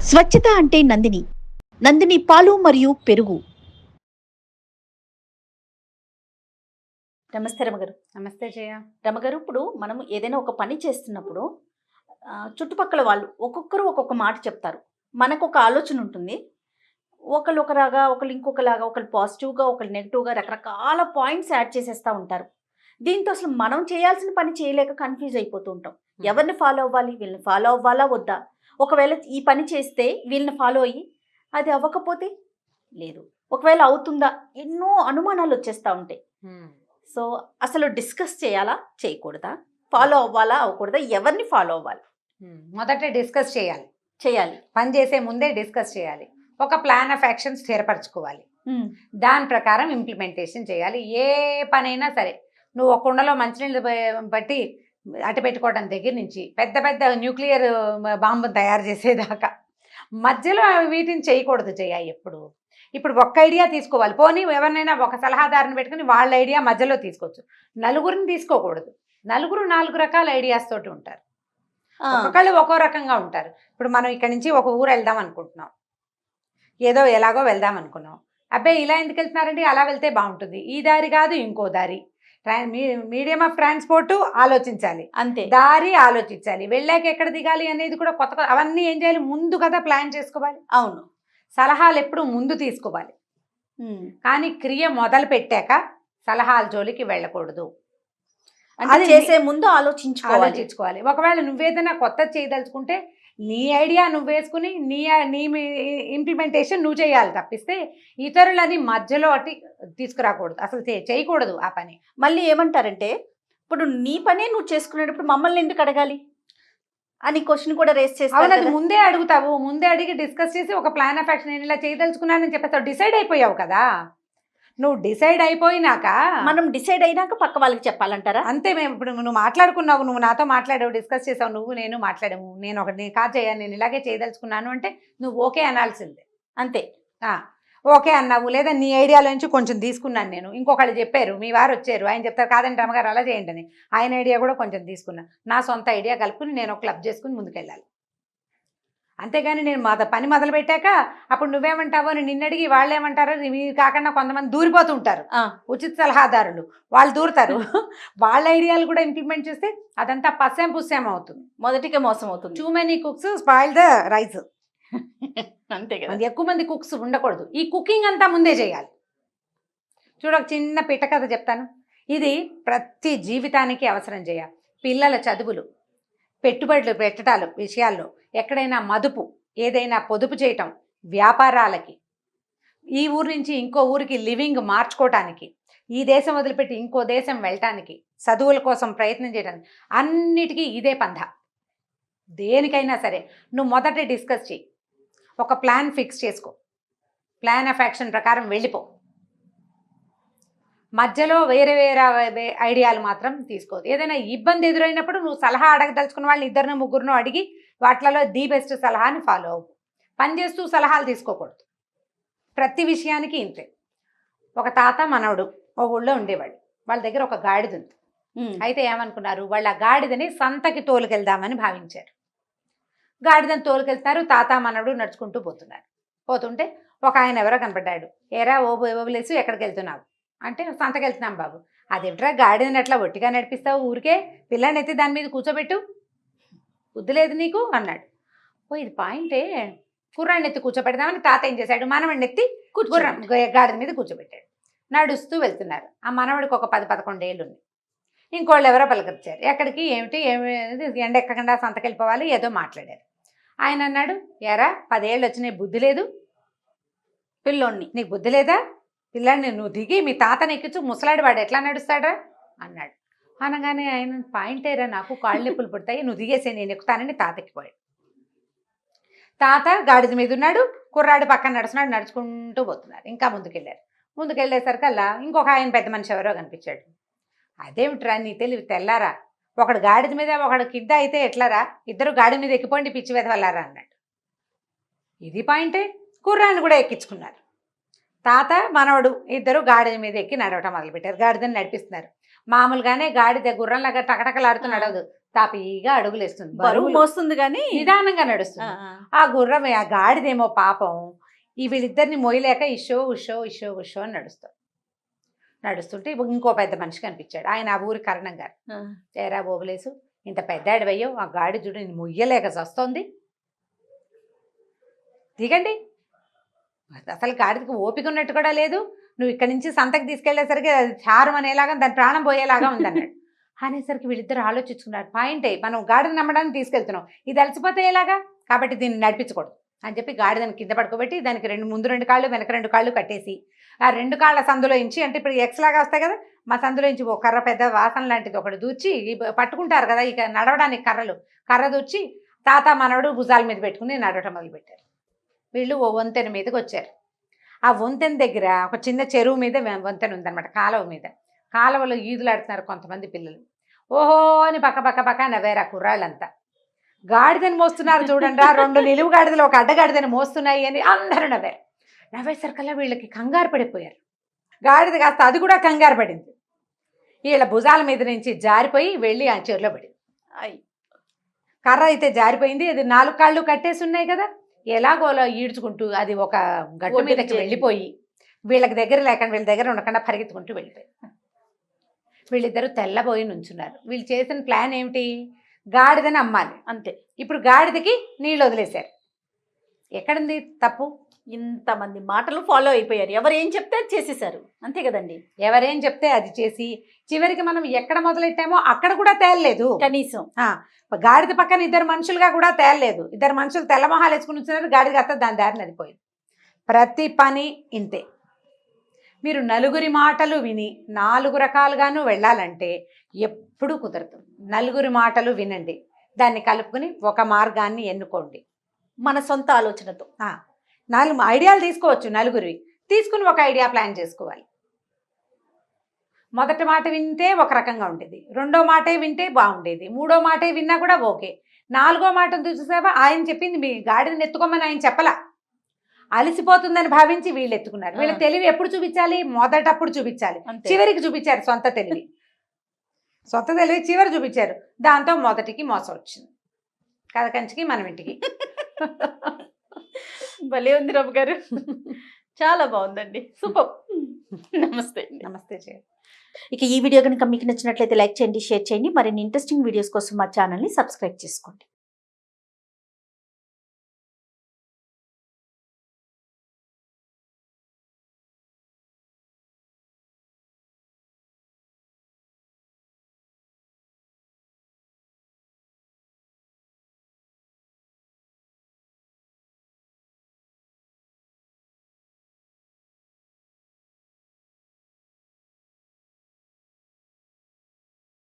స్వచ్ఛత అంటే నందిని. నందిని పాలు మరియు పెరుగు. నమస్తే రమగారు. నమస్తే జయ. రమగారు, ఇప్పుడు మనం ఏదైనా ఒక పని చేస్తున్నప్పుడు చుట్టుపక్కల వాళ్ళు ఒక్కొక్కరు ఒక్కొక్క మాట చెప్తారు. మనకు ఒక ఆలోచన ఉంటుంది. ఒకళ్ళు ఒకలాగా, ఒకళ్ళు ఇంకొకలాగా, ఒకళ్ళు పాజిటివ్గా, ఒకళ్ళు నెగిటివ్గా రకరకాల పాయింట్స్ యాడ్ చేసేస్తూ ఉంటారు. దీంతో అసలు మనం చేయాల్సిన పని చేయలేక కన్ఫ్యూజ్ అయిపోతూ ఉంటాం. ఎవరిని ఫాలో అవ్వాలి, వీళ్ళని ఫాలో అవ్వాలా వద్దా? ఒకవేళ ఈ పని చేస్తే వీళ్ళని ఫాలో అయ్యి అది అవ్వకపోతే లేదు, ఒకవేళ అవుతుందా, ఎన్నో అనుమానాలు వచ్చేస్తూ ఉంటాయి. సో అసలు డిస్కస్ చేయాలా చేయకూడదా, ఫాలో అవ్వాలా అవ్వకూడదా, ఎవరిని ఫాలో అవ్వాలి? మొదట డిస్కస్ చేయాలి. పని చేసే ముందే డిస్కస్ చేయాలి. ఒక ప్లాన్ ఆఫ్ యాక్షన్ స్థిరపరచుకోవాలి. దాని ప్రకారం ఇంప్లిమెంటేషన్ చేయాలి. ఏ పనైనా సరే, నువ్వు ఒక కుండలో మంచినీళ్ళు బట్టి అటు పెట్టుకోవడం దగ్గర నుంచి పెద్ద పెద్ద న్యూక్లియర్ బాంబు తయారు చేసేదాకా మధ్యలో వీటిని చేయకూడదు జయ. ఇప్పుడు ఒక్క ఐడియా తీసుకోవాలి. పోనీ ఎవరినైనా ఒక సలహాదారుని పెట్టుకుని వాళ్ళ ఐడియా మధ్యలో తీసుకోవచ్చు. నలుగురిని తీసుకోకూడదు. నలుగురు 4 రకాల ఐడియాస్ తోటి ఉంటారు. ఒక్కొక్కళ్ళు ఒక్కో రకంగా ఉంటారు. ఇప్పుడు మనం ఇక్కడి నుంచి ఒక ఊరు వెళ్దాం అనుకుంటున్నాం, ఏదో ఎలాగో వెళ్దాం అనుకున్నాం. అబ్బాయి ఇలా ఎందుకు వెళ్తున్నారండి, అలా వెళ్తే బాగుంటుంది, ఈ దారి కాదు ఇంకో దారి, మీడియం ఆఫ్ ట్రాన్స్పోర్ట్ ఆలోచించాలి, అంతే, దారి ఆలోచించాలి, వెళ్ళాక ఎక్కడ దిగాలి అనేది కూడా కొత్త అవన్నీ ఏం చేయాలి, ముందు కదా ప్లాన్ చేసుకోవాలి. అవును, సలహాలు ఎప్పుడు ముందు తీసుకోవాలి. కానీ క్రియ మొదలు పెట్టాక సలహాల జోలికి వెళ్ళకూడదు. అది చేసే ముందు ఆలోచించుకోవాలి. ఒకవేళ నువ్వేదైనా కొత్త చేయదలుచుకుంటే నీ ఐడియా నువ్వు వేసుకుని నీ ఇంప్లిమెంటేషన్ నువ్వు చేయాలి తప్పిస్తే ఇతరులని మధ్యలో అట్టి తీసుకురాకూడదు. అసలు చేయకూడదు ఆ పని. మళ్ళీ ఏమంటారంటే, ఇప్పుడు నీ పనే నువ్వు చేసుకునేటప్పుడు మమ్మల్ని ఎందుకు అడగాలి అని క్వశ్చన్ కూడా రేస్ చేస్తావు. అది ముందే అడుగుతావు. ముందే అడిగి డిస్కస్ చేసి ఒక ప్లాన్ ఆఫ్ యాక్షన్ నేను ఇలా చేయదలుచుకున్నానని చెప్పేస్తావు. డిసైడ్ అయిపోయావు కదా. నువ్వు డిసైడ్ అయిపోయినాక మనం డిసైడ్ అయినాక పక్క వాళ్ళకి చెప్పాలంటారా? అంతే. మేము ఇప్పుడు నువ్వు మాట్లాడుకున్నావు, నువ్వు నాతో మాట్లాడావు, డిస్కస్ చేసావు, నేను మాట్లాడాము, నేను ఒకటి కాదు చేయాలి, నేను ఇలాగే చేయదలుచుకున్నాను అంటే నువ్వు ఓకే అనాల్సిందే. అంతే. ఓకే అన్నావు, లేదా నీ ఐడియాలోంచి కొంచెం తీసుకున్నాను నేను, ఇంకొకళ్ళు చెప్పారు, మీ వారు వచ్చారు, ఆయన చెప్తారు కాదండి రమ్మగారు అలా చేయండి అని, ఆయన ఐడియా కూడా కొంచెం తీసుకున్నాను, నా సొంత ఐడియా కలుపుకుని నేను ఒక క్లబ్ చేసుకుని ముందుకెళ్ళాలి. అంతేగాని నేను పని మొదలు పెట్టాక అప్పుడు నువ్వేమంటావో అని నిన్నడిగి వాళ్ళు ఏమంటారో మీరు కాకుండా కొంతమంది దూరిపోతూ ఉంటారు. ఉచిత సలహాదారులు వాళ్ళు దూరుతారు. వాళ్ళ ఐడియాలు కూడా ఇంప్లిమెంట్ చేస్తే అదంతా పస్సేం పుస్సేం అవుతుంది. మొదటికే మోసం అవుతుంది. Too many cooks spoil the rice. అంతే కదా. ఎక్కువ మంది కుక్స్ ఉండకూడదు. ఈ కుకింగ్ అంతా ముందే చేయాలి. చూడ ఒక చిన్న పిట్ట కథ చెప్తాను. ఇది ప్రతి జీవితానికి అవసరం చేయాలి. పిల్లల చదువులు, పెట్టుబడులు పెట్టడాలు విషయాల్లో, ఎక్కడైనా మదుపు, ఏదైనా పొదుపు చేయటం, వ్యాపారాలకి, ఈ ఊరు నుంచి ఇంకో ఊరికి లివింగ్ మార్చుకోవటానికి, ఈ దేశం వదిలిపెట్టి ఇంకో దేశం వెళ్ళటానికి, చదువుల కోసం ప్రయత్నం చేయడానికి, అన్నిటికీ ఇదే పంధ. దేనికైనా సరే నువ్వు మొదట డిస్కస్ చేయి. ఒక ప్లాన్ ఫిక్స్ చేసుకో. ప్లాన్ ఆఫ్ యాక్షన్ ప్రకారం వెళ్ళిపో. మధ్యలో వేరే వేరే ఐడియాలు మాత్రం తీసుకోదు. ఏదైనా ఇబ్బంది ఎదురైనప్పుడు నువ్వు సలహా అడగదలుచుకున్న వాళ్ళు 2 3 అడిగి వాటిలలో ది బెస్ట్ సలహాని ఫాలో అవ్వు. పని చేస్తూ సలహాలు తీసుకోకూడదు. ప్రతి విషయానికి ఇంతే. ఒక తాత మనవడు ఒక ఊళ్ళో ఉండేవాడు. వాళ్ళ దగ్గర ఒక గాడిద ఉంది. అయితే ఏమనుకున్నారు, వాళ్ళ గాడిదని సంతకి తోలుకెళ్దామని భావించారు. గాడిదని తోలుకెళ్తున్నారు. తాత మనవడు నడుచుకుంటూ పోతుంటే ఒక ఆయన ఎవరో కనపడ్డాడు. ఏరా ఓబులేసి ఎక్కడికి వెళ్తున్నావు అంటే, సంతకి వెళ్తున్నాం బాబు. అదేమిట్రా గాడిదని అట్లా ఒట్టిగా నడిపిస్తావు, ఊరికే పిల్లని ఎత్తి దాని మీద కూర్చోబెట్టు, బుద్ధి లేదు నీకు అన్నాడు. ఇది పాయింటే, కుర్రాడిని ఎత్తి కూర్చోబెడదామని తాత ఏం చేశాడు, మనవడిని ఎత్తి గాడిద మీద కూర్చోబెట్టాడు. నడుస్తూ వెళ్తున్నారు. ఆ మనవడికి ఒక 10-11 ఏళ్ళు ఉంది. ఇంకోళ్ళు ఎవరో పలకరించారు. ఎక్కడికి ఏమిటి ఎండ ఎక్కకుండా సంతకి వెళ్ళిపోవాలి, ఏదో మాట్లాడారు. ఆయన అన్నాడు, ఎరా 10 ఏళ్ళు వచ్చినాయి, బుద్ధి లేదు పిల్లోడిని, నీకు బుద్ధి లేదా, పిల్లాడిని నువ్వు దిగి మీ తాతని ఎక్కించు, ముసలాడి వాడు ఎట్లా నడుస్తాడా అన్నాడు. అనగానే ఆయన పాయింటేరా, నాకు కాళ్ళు నొప్పులు పుడతాయి, నువ్వు దిగేసే నేను ఎక్కుతానని తాత ఎక్కిపోయాడు. తాత గాడిద మీద ఉన్నాడు, కుర్రాడు పక్కన నడుచుకుంటూ పోతున్నారు. ఇంకా ముందుకెళ్ళేసరికల్లా ఇంకొక ఆయన పెద్ద మనిషి ఎవరో కనిపించాడు. అదేమిట్రా నీ తెలివి తెల్లారా, ఒకడు గాడిద మీద ఒకడు కింద అయితే ఎట్లారా, ఇద్దరు గాడి మీద ఎక్కిపోండి పిచ్చి వెదవల్లారా అన్నాడు. ఇది పాయింటే. కుర్రాన్ని కూడా ఎక్కించుకున్నారు. తాత మనవడు ఇద్దరు గాడిద మీద ఎక్కి నడవటం మొదలుపెట్టారు. గాడిదని నడిపిస్తున్నారు. మామూలుగానే గాడిద గుర్రంలాగా టకటకలాడుతూ నడవదు, తాపీగా అడుగులు వేస్తుంది, బరువు మోస్తుంది కానీ నిదానంగా నడుస్తుంది. ఆ గుర్రం ఆ గాడిదేమో పాపం ఈ వీళ్ళిద్దరిని మోయలేక ఇషో ఉషో ఇషో ఉషో అని నడుస్తుంటే ఇంకో పెద్ద మనిషి కనిపించాడు. ఆయన ఆ ఊరి కరణం గారు. ఏరా బోబులేసు, ఇంత పెద్ద అడవయ్యో, ఆ గాడి చూడు నేను మొయ్యలేక వస్తోంది, దిగండి. అసలు గాడికి ఓపిక ఉన్నట్టు కూడా లేదు, నువ్వు ఇక్కడి నుంచి సంతకి తీసుకెళ్లేసరికి అది చారం అనేలాగా దాని ప్రాణం పోయేలాగా ఉందన్నాడు. అనేసరికి వీళ్ళిద్దరు ఆలోచించుకున్నారు, పాయింటే మనం గాడిని నమ్మడానికి తీసుకెళ్తున్నాం, ఇది అలసిపోతే ఎలాగా, కాబట్టి దీన్ని నడిపించకూడదు అని చెప్పి గాడిదని కింద పడుకోబెట్టి దానికి ముందు 2 కాళ్ళు వెనక 2 కాళ్ళు కట్టేసి ఆ 2 కాళ్ళ సందులో ఇంచి, అంటే ఇప్పుడు ఎక్స్ లాగా వస్తాయి కదా, మా సందులో ఇంచి ఒక కర్ర పెద్ద వాసన లాంటిది ఒకటి దూచి పట్టుకుంటారు కదా ఇక నడవడానికి కర్ర దూచి తాత మనవడు భుజాల మీద పెట్టుకుని నడవటం మొదలుపెట్టారు. వీళ్ళు ఓ వంతెన మీదకి వచ్చారు. ఆ వంతెన దగ్గర ఒక చిన్న చెరువు మీద వంతెన ఉందన్నమాట, కాలువ మీద. కాలువలో ఈదులాడుతున్నారు కొంతమంది పిల్లలు. ఓహో అని పక్క నవ్వారు ఆ కుర్రాళ్ళంతా. గాడిదని మోస్తున్నారు చూడండి, 2 నిలువు గాడిదలు ఒక అడ్డగాడిదని మోస్తున్నాయి అని అందరూ నవ్వారు. నవ్వేసరికల్లా వీళ్ళకి కంగారు పడిపోయారు. గాడిద కాస్త అది కూడా కంగారు పడింది. వీళ్ళ భుజాల మీద నుంచి జారిపోయి వెళ్ళి ఆ చెరువులో పడింది. కర్ర అయితే జారిపోయింది, అది 4 కాళ్ళు కట్టేసి ఉన్నాయి కదా, ఎలాగోలా ఈడ్చుకుంటూ అది ఒక గట్టు మీదకి వెళ్ళిపోయి వీళ్ళకి దగ్గర లేకుండా వీళ్ళ దగ్గర ఉండకుండా పరిగెత్తుకుంటూ వెళ్ళిపోయి వీళ్ళిద్దరూ తెల్లబోయి నుంచున్నారు. వీళ్ళు చేసిన ప్లాన్ ఏమిటి, గాడిదని అమ్మాలి అంతే. ఇప్పుడు గాడిదకి నీళ్ళు వదిలేశారు. ఎక్కడుంది తప్పు? ఇంతమంది మాటలు ఫాలో అయిపోయారు, ఎవరు ఏం చెప్తే అది చేసేసారు, అంతే కదండి. ఎవరేం చెప్తే అది చేసి చివరికి మనం ఎక్కడ మొదలెట్టామో అక్కడ కూడా తేలలేదు. కనీసం గాడిద పక్కన 2 మనుషులుగా కూడా తేలలేదు. 2 మనుషులు తెల్లమొహాలు వేసుకుని వచ్చినారు, గాడిద కాస్త దాని దారి నడిపోయింది. ప్రతి పని ఇంతే. మీరు నలుగురి మాటలు విని 4 రకాలుగాను వెళ్ళాలంటే ఎప్పుడూ కుదరదు. నలుగురి మాటలు వినండి, దాన్ని కలుపుకుని ఒక మార్గాన్ని ఎన్నుకోండి మన సొంత ఆలోచనతో. 4 ఐడియాలు తీసుకోవచ్చు, నలుగురివి తీసుకుని ఒక ఐడియా ప్లాన్ చేసుకోవాలి. మొదటి మాట వింటే ఒక రకంగా ఉండేది, 2వ మాటే వింటే బాగుండేది, 3వ మాటే విన్నా కూడా ఓకే, 4వ మాటను చూసావా ఆయన చెప్పింది మీ గాడిని ఎత్తుకోమని ఆయన చెప్పలా, అలసిపోతుందని భావించి వీళ్ళు ఎత్తుకున్నారు. వీళ్ళ తెలివి ఎప్పుడు చూపించాలి, మొదటప్పుడు చూపించాలి, చివరికి చూపించారు సొంత తెలివి చివరి చూపించారు. దాంతో మొదటికి మోసం వచ్చింది, కథ కంచికి మనం ఇంటికి. భలే ఉంది రమ్మ గారు, చాలా బాగుందండి, సూపర్. నమస్తే. నమస్తే. ఇక ఈ వీడియో కనుక మీకు నచ్చినట్లయితే లైక్ చేయండి, షేర్ చేయండి. మరిన్ని ఇంట్రెస్టింగ్ వీడియోస్ కోసం మా ఛానల్ని సబ్స్క్రైబ్ చేసుకోండి.